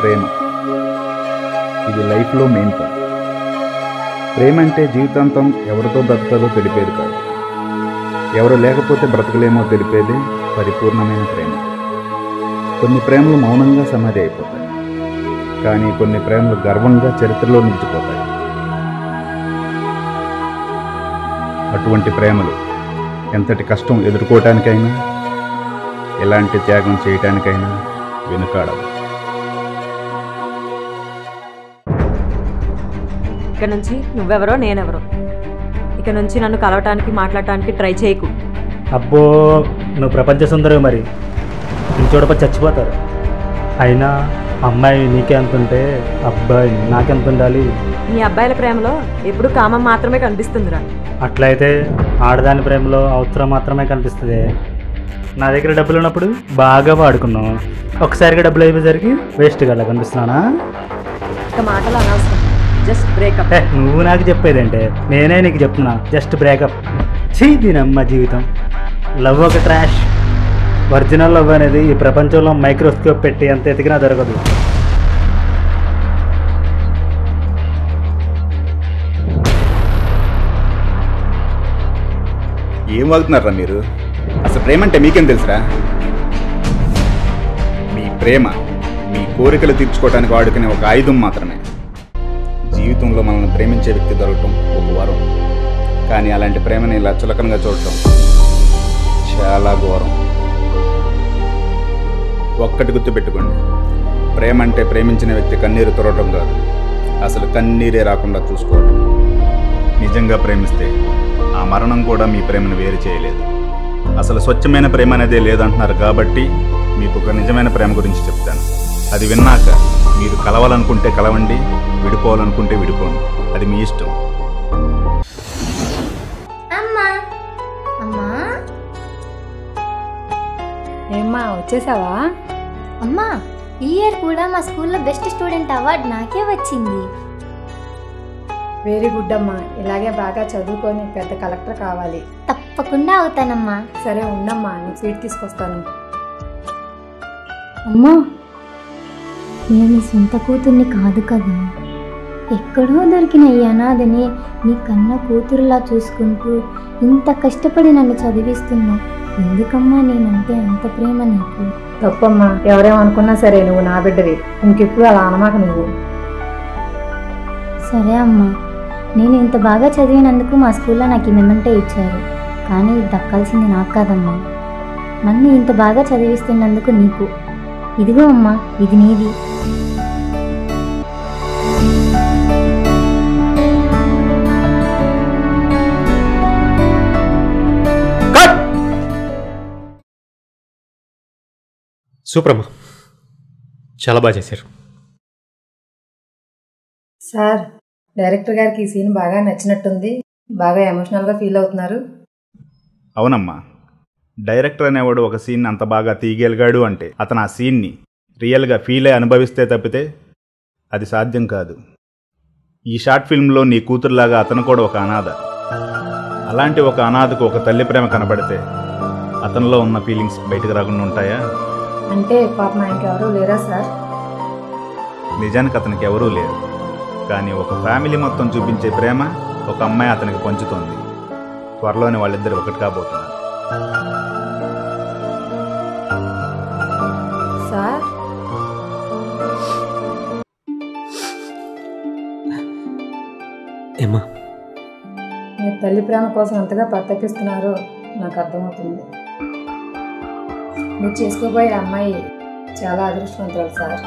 ప్రేమ. ఇది లైఫ్లో main part. ప్రేమ అంటే జీవితాంతం ఎవరితో బ్రతకాలో తెలిపేది కాదు, ఎవరు లేకపోతే బ్రతకలేమో తెలిపేది పరిపూర్ణమైన ప్రేమ. కొన్ని ప్రేమలు మౌనంగా సమాధి అయిపోతాయి, కానీ కొన్ని ప్రేమలు గర్వంగా చరిత్రలో నిలిచిపోతాయి. అటువంటి ప్రేమలు ఎంతటి కష్టం ఎదుర్కోవటానికైనా, ఎలాంటి త్యాగం చేయటానికైనా వెనుకాడవు. ఇక నుంచి నువ్వెవరో నేనెవరో. ఇక నుంచి నన్ను కలవటానికి మాట్లాడటానికి ట్రై చేయకు. అబ్బో, నువ్వు ప్రపంచ సుందరి, మరి నేను చూడప చచ్చిపోతారు. అయినా అమ్మాయి నీకే ఎంత ఉంటే అబ్బాయి నాకెంత ఉండాలి? నీ అబ్బాయిల ప్రేమలో ఎప్పుడు కామం మాత్రమే కనిపిస్తుందిరా. అట్లయితే ఆడదాని ప్రేమలో అవసరం మాత్రమే కనిపిస్తుంది. నా దగ్గర డబ్బులు ఉన్నప్పుడు బాగా వాడుకున్నావు, ఒకసారిగా డబ్బులు అయిపోయేసరికి వేస్ట్గా అలా కనిపిస్తున్నానా? ఇక మాటలు అనవసరం, జస్ట్ బ్రేకప్. నువ్వు నాకు చెప్పేదంటే నేనే నీకు చెప్తున్నా, జస్ట్ బ్రేకప్. చీ, దీనమ్మ జీవితం. లవ్ ఒక ట్రాష్. ఒరిజినల్ లవ్ అనేది ఈ ప్రపంచంలో మైక్రోస్కోప్ పెట్టి ఎంత ఎతికినా దొరకదు. ఏం వాగుతున్నారా మీరు? అసలు ప్రేమ అంటే మీకేం తెలుసురా? మీ ప్రేమ మీ కోరికలు తీర్చుకోవడానికి వాడుకునే ఒక ఆయుధం మాత్రమే. జీవితంలో మనల్ని ప్రేమించే వ్యక్తి దొరకటం ఒక వరం, కానీ అలాంటి ప్రేమని ఇలా చులకనగా చూడటం చాలా ఘోరం. ఒక్కటి గుర్తుపెట్టుకోండి, ప్రేమ అంటే ప్రేమించిన వ్యక్తి కన్నీరు తురవటం కాదు, అసలు కన్నీరే రాకుండా చూసుకోవటం. నిజంగా ప్రేమిస్తే ఆ మరణం కూడా మీ ప్రేమను వేరు చేయలేదు. అసలు స్వచ్ఛమైన ప్రేమ అనేదే లేదంటున్నారు కాబట్టి మీకు ఒక నిజమైన ప్రేమ గురించి చెప్తాను. అది విన్నాక మీరు కలవాలనుకుంటే కలవండి, విడిపోవాలనుకుంటే విడిపోండి, అది మీ ఇష్టం. ఏమ్మా, వచ్చేసావా? అమ్మా, ఈ ఇయర్ కూడా మా స్కూల్లో బెస్ట్ స్టూడెంట్ అవార్డు నాకే వచ్చింది. వెరీ గుడ్ అమ్మా. ఇలాగే బాగా చదువుకొని పెద్ద కలెక్టర్ కావాలి. తప్పకుండా అవుతానమ్మా. సరే ఉండమ్మా, నీకు స్వీట్ తీసుకొస్తాను. అమ్మా, నేను నీ సొంత కూతుర్ని కాదు కదా, ఎక్కడో దొరికిన ఈ అనాథని నీ కన్న కూతురులా చూసుకుంటూ ఇంత కష్టపడి నన్ను చదివిస్తున్నావు. ఎందుకమ్మా నేనంటే అంత ప్రేమ నీకు? తప్పమ్మా, ఎవరేమనుకున్నా సరే నువ్వు నా బిడ్డవి. ఇంకెప్పుడు అలా అనమాక నువ్వు. సరే అమ్మా, నేను ఇంత బాగా చదివినందుకు మా స్కూల్లో నాకు ఈ మెమెంటో ఇచ్చారు, కానీ ఇది దక్కాల్సింది నాకు కాదమ్మా. నన్ను ఇంత బాగా చదివిస్తున్నందుకు నీకు. ఇదిగో అమ్మా, ఇది నీది. సూపర్ అమ్మా, చాలా బాగా చేశారు. సార్, డైరెక్టర్ గారికి ఈ సీన్ బాగా నచ్చినట్టుంది. బాగా ఎమోషనల్గా ఫీల్ అవుతున్నారు. అవునమ్మా, డైరెక్టర్ అనేవాడు ఒక సీన్ అంత బాగా తీయగలిగాడు అంటే అతను ఆ సీన్ని రియల్గా ఫీల్ అయి అనుభవిస్తే తప్పితే అది సాధ్యం కాదు. ఈ షార్ట్ ఫిల్మ్లో నీ కూతురులాగా అతను కూడా ఒక అనాథ. అలాంటి ఒక అనాథకు ఒక తల్లి ప్రేమ కనబడితే అతనిలో ఉన్న ఫీలింగ్స్ బయటకు రాకుండా ఉంటాయా? అంటే పాపం ఆయనకి ఎవరూ లేరా సార్? నిజానికి అతనికి ఎవరూ లేరు, కానీ ఒక ఫ్యామిలీ మొత్తం చూపించే ప్రేమ ఒక అమ్మాయి అతనికి పంచుతోంది. త్వరలోనే వాళ్ళిద్దరు ఒకటి కాబోతున్నారు. సార్, ఏమ్మా, మీరు తల్లి ప్రేమ కోసం ఎంతగా పరితపిస్తున్నారో నాకు అర్థమవుతుంది. మీరు చేసుకోబోయే అమ్మాయి చాలా అదృష్టవంతురాలు సార్.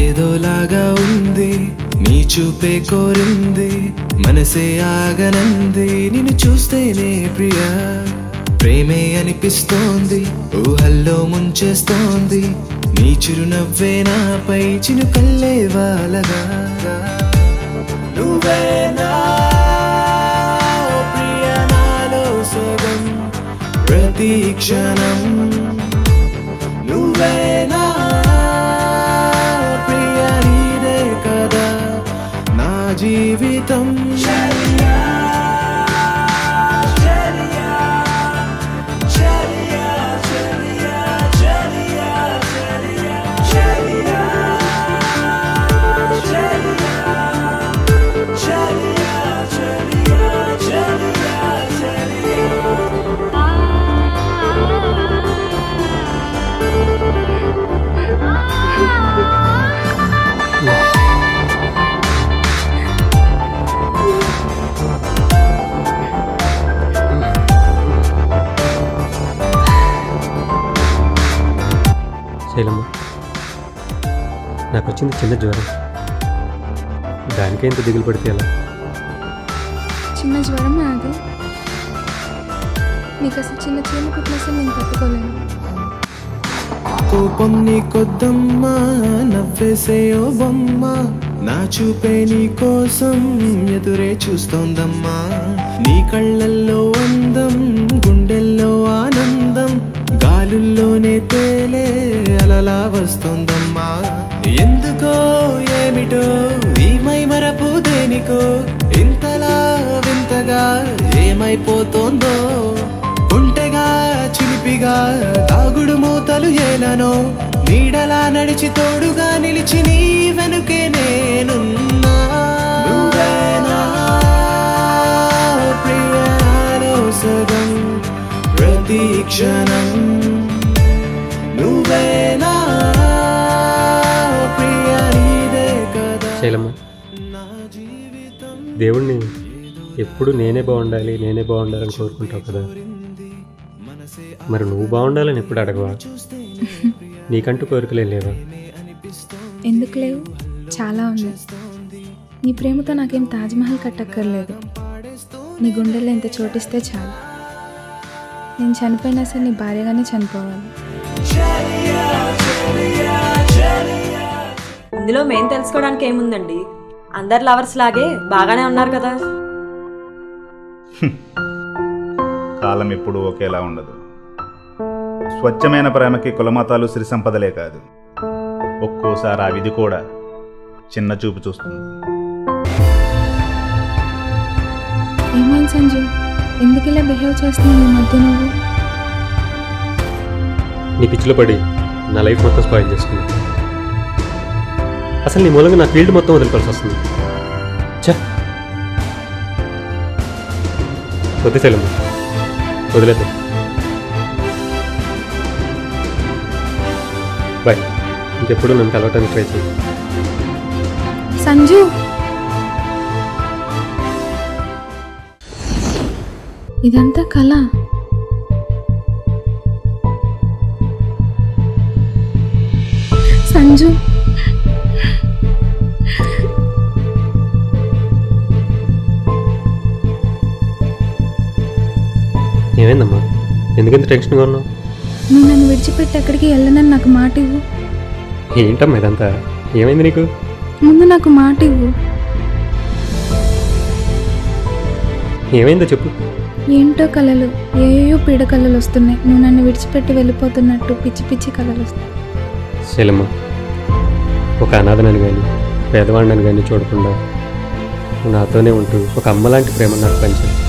ఏదోలాగా ఉంది నీ చూపే కోరింది, మనసే ఆగనంది నిన్ను చూస్తేనే ప్రియా. ప్రేమే అనిపిస్తోంది, ఊహల్లో ముంచేస్తోంది, నీ చిరునవ్వే నాపై చినుకల్లే వాలగా. నువ్వేనా ప్రియ నాలో సగం, ప్రతి ప్రతి క్షణం నువ్వేనా ప్రియ నీదే కదా నా జీవితం శైలమ్మ, నాకు వచ్చింది చిన్న జ్వరం. దానికే ఇంత దిగులు పడితే ఎలా? చిన్న జ్వరం అది. నీకు అసలు చిన్న చీమ కుట్టిన నేను తట్టుకోలేను. కోపం నీ కొద్దమ్మా నవ్వేసే ఓ బొమ్మ నా చూపే నీ కోసం ఎదురే చూస్తోందమ్మా నీ కళ్ళల్లో అందం గుండెల్లో ఆనందం గాలుల్లోనే తేలే అలలా వస్తోందమ్మా ఎందుకో ఏమిటో ఈ మైమరపు దేనికో ఇంతలా వింతగా ఏమైపోతోందో ఒంటెగా చిలిపిగా తాగుడు మూతలు ఏలనో నీడలా నడిచి తోడుగా నిలిచి నీ వెనుకే నేనున్నా నువ్వేనా ప్రియాలో సగం ప్రతి క్షణం నువ్వేనా ప్రియ నీదే కదా. శైలమ్మ, దేవుణ్ణి ఎప్పుడు నేనే బాగుండాలని కోరుకుంటావు కదా, మరి నువ్వు బాగుండాలని ఎప్పుడు అడగవా? నీకంటూ కోరికలే లేవా? ఎందుకు లేవు? చాలా ఉన్నాయి. నీ ప్రేమతో నాకేం తాజ్మహల్ కట్టక్కర్లేదు. నీ గుండెల్లో ఎంత చోటిస్తే చాలు. నేను చనిపోయినా సరే నీ భార్యగానే చనిపోవాలి. ఇందులో మేము తెలుసుకోవడానికి ఏముందండి? అందరు లవర్స్ లాగే బాగానే ఉన్నారు కదా. కాలం ఎప్పుడూ ఒకేలా ఉండదు. స్వచ్ఛమైన ప్రేమకి కులమతాలు సిరి సంపదలే కాదు, ఒక్కోసారి ఆ విధి కూడా చిన్న చూపు చూస్తుంది. ఏమైంది సంజు? ఎందుకు ఇలా బిహేవ్ చేస్తున్నావు ఈ మధ్య నువ్వు? నీ పిచ్చిలో పడి నా లైఫ్ మొత్తం స్పాయిల్ చేసుకున్నా. అసలు నీ మూలంగా నా ఫీల్డ్ మొత్తం వదిలిపోవాల్సి వస్తుంది. వద్దు శైలమ్మ, వదిలేదు. బాయ్. ఇంకెప్పుడు నన్ను కలవటానికి ట్రై చేయి. సంజు, ఇదంతా కళ. సంజు, ఏమైందమ్మా? ఎందుకంత టెన్షన్గా ఉన్నావు? నువ్వు నన్ను విడిచిపెట్టి ఎక్కడికి వెళ్ళనని నాకు మాట ఇవ్వు. ఏంటమ్మా ఇదంతా? ఏమైంది నీకు? ముందు నాకు మాట ఇవ్వు. ఏమైందో చెప్పు. ఏంటో కళలు, ఏయో పీడ కళలు వస్తున్నాయి. నువ్వు నన్ను విడిచిపెట్టి వెళ్ళిపోతున్నట్టు పిచ్చి పిచ్చి కళలు వస్తాయి. శైలమ్మ, ఒక అనాథనని కానీ పేదవాడిని కానీ చూడకుండా నాతోనే ఉంటూ ఒక అమ్మలాంటి ప్రేమ నాకు పంచాను.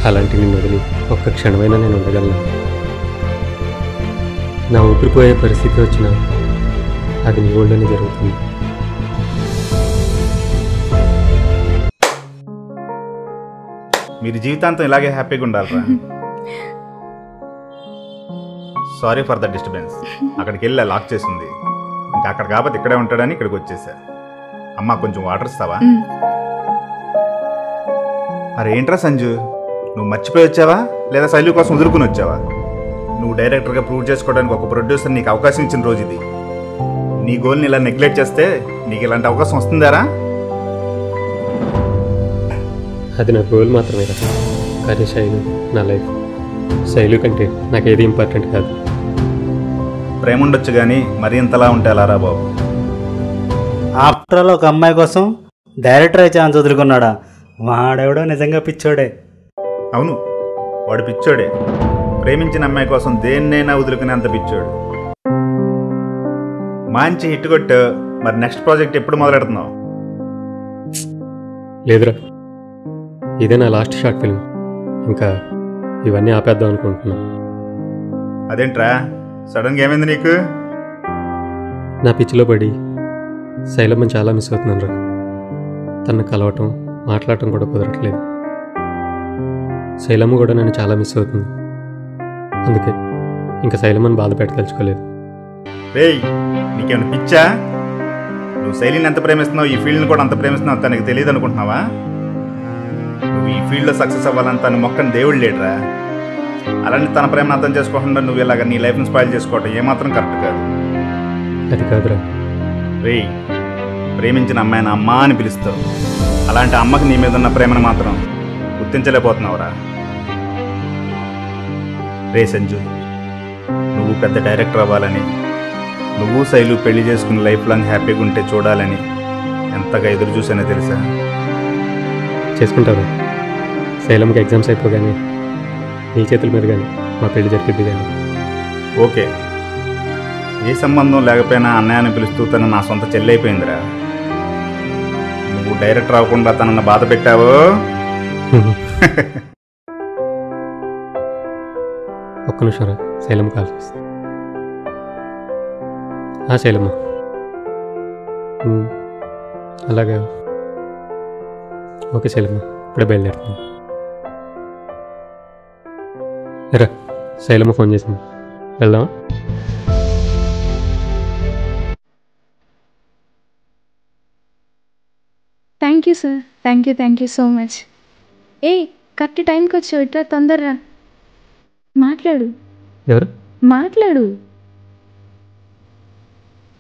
అలాంటి నిన్ను వదిలి ఒక్క క్షణమైనా నేను ఉండగలను. నా ఊపిరిపోయే పరిస్థితి వచ్చినా అది నీ ఒళ్ళోనే జరుగుతుంది. మీరు జీవితాంతం ఇలాగే హ్యాపీగా ఉండాలిరా. Sorry for the disturbance. అక్కడికి వెళ్ళి లాక్ చేసింది. ఇంకా అక్కడ కాబట్టి ఇక్కడే ఉంటాడని ఇక్కడికి వచ్చేసా. అమ్మ, కొంచెం వాటర్ ఇస్తావా? అరే ఏంట్రా సంజు, నువ్వు మర్చిపోయి వచ్చావా లేదా శైలు కోసం వదులుకుని వచ్చావా? నువ్వు డైరెక్టర్గా ప్రూవ్ చేసుకోవడానికి ఒక ప్రొడ్యూసర్ నీకు అవకాశం ఇచ్చిన రోజు ఇది. నీ గోల్ని ఇలా నెగ్లెక్ట్ చేస్తే నీకు ఇలాంటి అవకాశం వస్తుందారా? అది నా గోల్ మాత్రమే కదా, కానీ శైలు నా లైఫ్. శైలు కంటే నాకేది ఇంపార్టెంట్ కాదు. ప్రేమ ఉండొచ్చు కానీ మరి ఇంతలా ఉంటే అలారా బాబు. ఆఫ్టర్ ఆల్ ఒక అమ్మాయి కోసం డైరెక్టర్ అయ్యే ఛాన్స్ వదులుకున్నాడా? వాడెవడో నిజంగా పిచ్చోడే. అవును, వాడు పిచ్చోడే. ప్రేమించిన అమ్మాయి కోసం దేన్నైనా వదులుకునేంత పిచ్చోడు. మంచి హిట్ కొట్టు. మరి నెక్స్ట్ ప్రాజెక్ట్ ఎప్పుడు మొదలెడుతున్నావు? లేదురా, ఇదే నా లాస్ట్ షార్ట్ ఫిల్మ్. ఇంకా ఇవన్నీ ఆపేద్దాం అనుకుంటున్నా. అదేంట్రా సడన్గా ఏమైంది నీకు? నా పిచ్చిలో పడి శైలమ్మని చాలా మిస్ అవుతున్నాను రా. తనను కలవటం, మాట్లాడటం కూడా కుదరట్లేదు. శైలమ్మ కూడా నన్ను చాలా మిస్ అవుతుంది. అందుకే ఇంకా శైలమ్మని బాధ పెట్టదలుచుకోలేదు. రేయ్, నీకేమైనా పిచ్చా? నువ్వు శైలిని ఎంత ప్రేమిస్తున్నావు, ఈ ఫీల్డ్ని కూడా అంత ప్రేమిస్తున్నావు తనకి తెలియదు అనుకుంటున్నావా? నువ్వు ఈ ఫీల్డ్లో సక్సెస్ అవ్వాలని తను మొక్కని దేవుడు లేడురా. అలాంటి తన ప్రేమను అర్థం చేసుకోకుండా నువ్వు ఇలాగ నీ లైఫ్ని స్పాయిల్ చేసుకోవటం ఏమాత్రం కరెక్ట్ కాదు. అది కాదురా. రేయ్, ప్రేమించిన అమ్మాయిని అమ్మ అని పిలుస్తావు. అలాంటి అమ్మకి నీ మీద ఉన్న ప్రేమను మాత్రం గుర్తించలేకపోతున్నావురా. రే సంజు, నువ్వు పెద్ద డైరెక్టర్ అవ్వాలని, నువ్వు శైలు పెళ్లి చేసుకుని లైఫ్ లాంగ్ హ్యాపీగా ఉంటే చూడాలని ఎంతగా ఎదురు చూసానో తెలుసా? చేసుకుంటారా? శైలమ్మకి ఎగ్జామ్స్ అయిపోగానే నీ చేతుల మీద కానీ మా పెళ్లి జరిగింది కానీ. ఓకే, ఏ సంబంధం లేకపోయినా అన్నయ్య అని పిలుస్తూ తను నా సొంత చెల్లి అయిపోయిందిరా. నువ్వు డైరెక్టర్ అవ్వకుండా తనను బాధ పెట్టావో. ఒక్క నిమిషం రా, శైలమ్మ కాల్ చేస్తా. శైలమ్మ, అలాగే. ఓకే శైలమ్మ, ఇప్పుడే బయలుదేరుతాను. రా, శైలమ్మ ఫోన్ చేసింది, వెళ్దామా? Thank you sir, thank you so much. Correct టైంకి వచ్చావు, ఇట్లా తొందరరా. మాట్లాడు. ఎవరు? మాట్లాడు.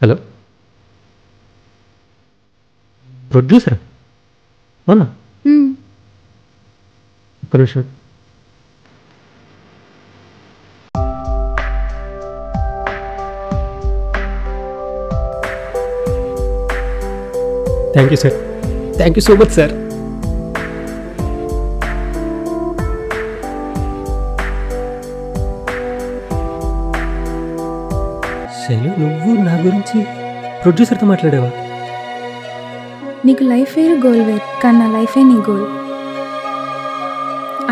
హలో, ప్రొడ్యూసరా? అవునా? ఒక్క నిమిషం. Thank you sir, thank you so much sir. Shailu, నువ్వు నా గురించి ప్రొడ్యూసర్తో మాట్లాడావా? నీకు లైఫ్ వేరు, గోల్ వేరు, కానీ నా లైఫే నీ గోల్.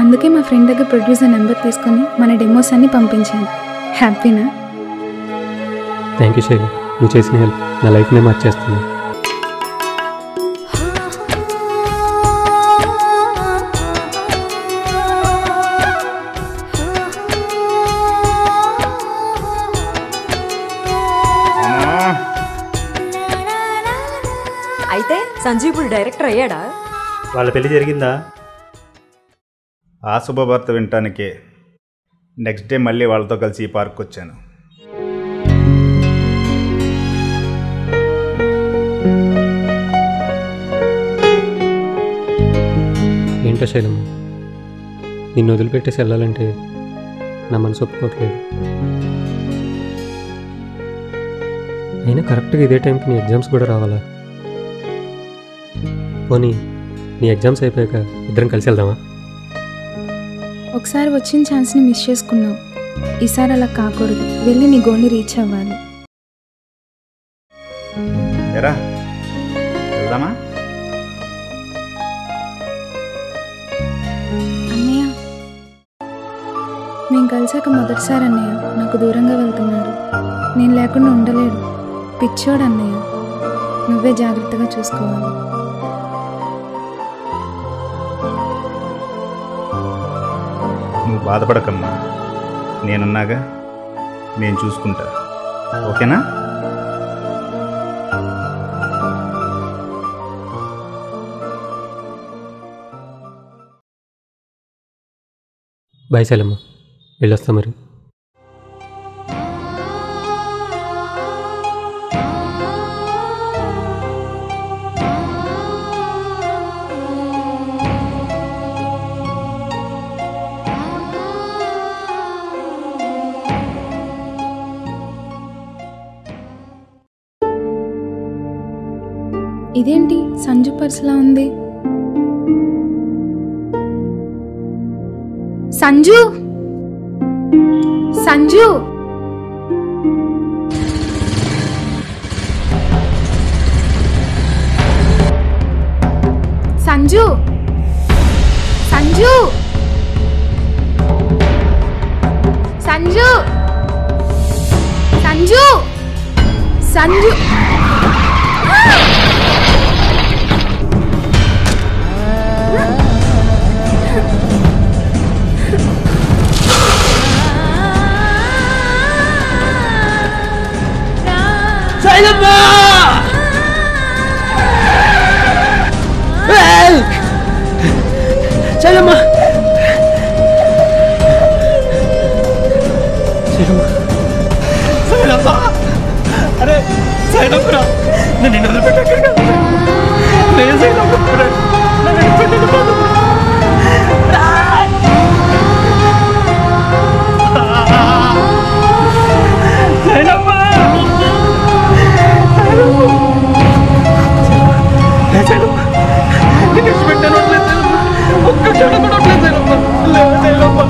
అందుకే మా ఫ్రెండ్ దగ్గర ప్రొడ్యూసర్ నెంబర్ తీసుకొని మన డెమోస్ అన్ని పంపించాను. హ్యాపీనా? థ్యాంక్ యూ శైలు, నువ్వు చేసిన హెల్ప్ నా లైఫ్నే మార్చేస్తుంది. అయితే సంజు ఇప్పుడు డైరెక్టర్ అయ్యాడా? వాళ్ళ పెళ్లి జరిగిందా? ఆ శుభవార్త వినటానికే నెక్స్ట్ డే మళ్ళీ వాళ్ళతో కలిసి ఈ పార్క్ వచ్చాను. ఏంటో శైలమ్మ, నిన్ను వదిలిపెట్టేసి వెళ్ళాలంటే నా మనసు ఒప్పుకోవట్లేదు. అయినా కరెక్ట్గా ఇదే టైంకి నీ ఎగ్జామ్స్ కూడా రావాలా? పోనీ నీ ఎగ్జామ్స్ అయిపోయాక ఇద్దరం కలిసి వెళ్దామా? ఒకసారి వచ్చిన ఛాన్స్ని మిస్ చేసుకున్నావు. ఈసారి అలా కాకూడదు. వెళ్ళి నీ గోల్ని రీచ్ అవ్వాలి. ఎరా వెళ్దామా? అన్నయ్య, మేము కలిసాక మొదటిసారి అన్నయ్య నాకు దూరంగా వెళ్తున్నాడు. నేను లేకుండా ఉండలేడు. పిచ్చోడు అన్నయ్య. నువ్వే జాగ్రత్తగా చూసుకోవాలి. నువ్వు బాధపడకమ్మా, నేనున్నాగా, నేను చూసుకుంటా. ఓకేనా? బాయ్ శైలమ్మ, వెళ్ళొస్తా మరి. ఇదేంటి సంజు పర్సులా ఉంది? సంజు సంజు సంజు సంజు సంజు సంజు సంజు అరే సైలమ్మరా నేను నిన్ను వదిలిపెట్టాను లేదు సైలమ్మరా నన్ను వదిలిపెట్టాను సైలమ్మ సైలమ్మ నేను విడిచిపెట్టాను ఒక్క క్షణం కూడా ఉండలేదు సైలమ్మ లేదు సైలమ్మ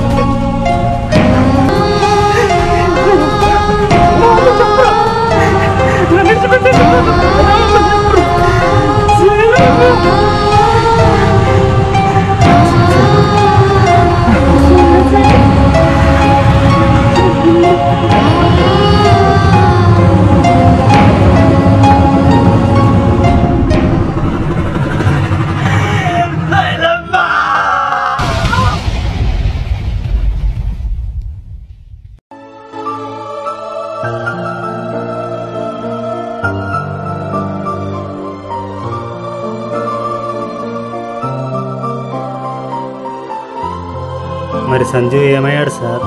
మరి సంజు ఏమయ్యాడు సార్?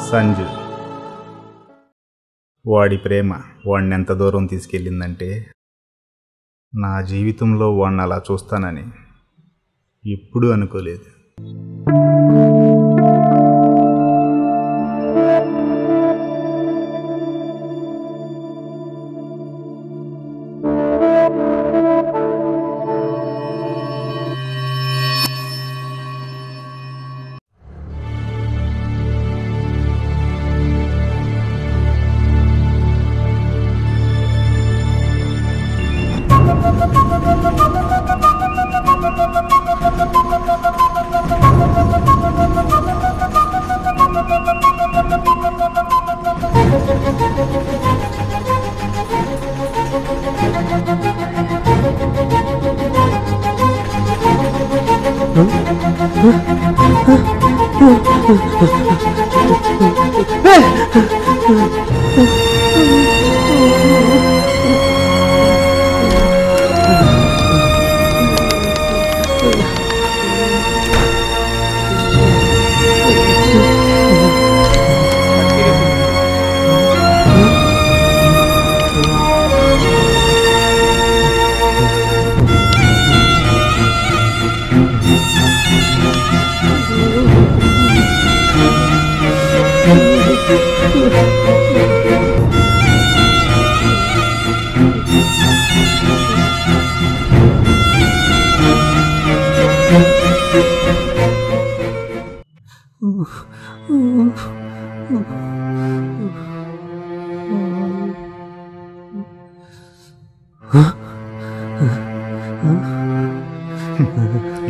సంజు వాడి ప్రేమ వాడిని ఎంత దూరం తీసుకెళ్ళిందంటే నా జీవితంలో వాడిని అలా చూస్తానని ఎప్పుడూ అనుకోలేదు.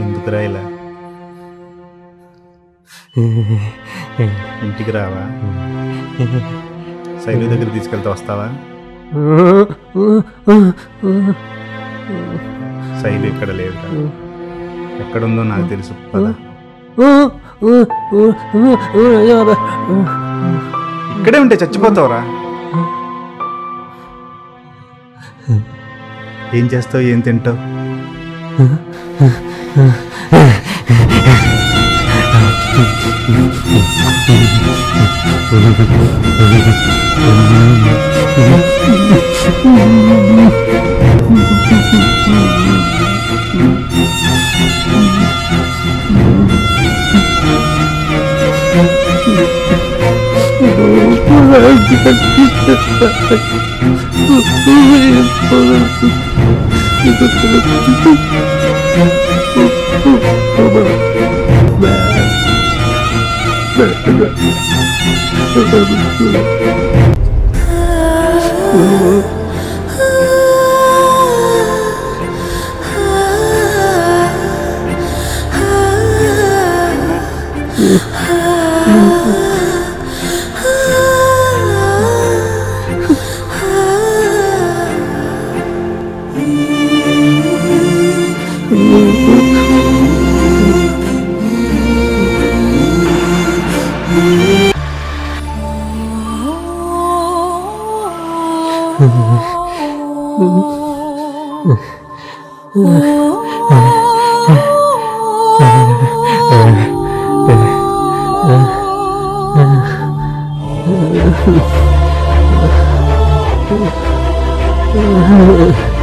ఎందుకురా ఇలా? ఇంటికి రావా? శైలు దగ్గర తీసుకెళ్తే వస్తావా? శైలు ఇక్కడ లేదు, ఎక్కడుందో నాకు తెలుసు. పద. ఇక్కడే ఉంటే చచ్చిపోతావురా. ఏం చేస్తావు, ఏం తింటావు? Oh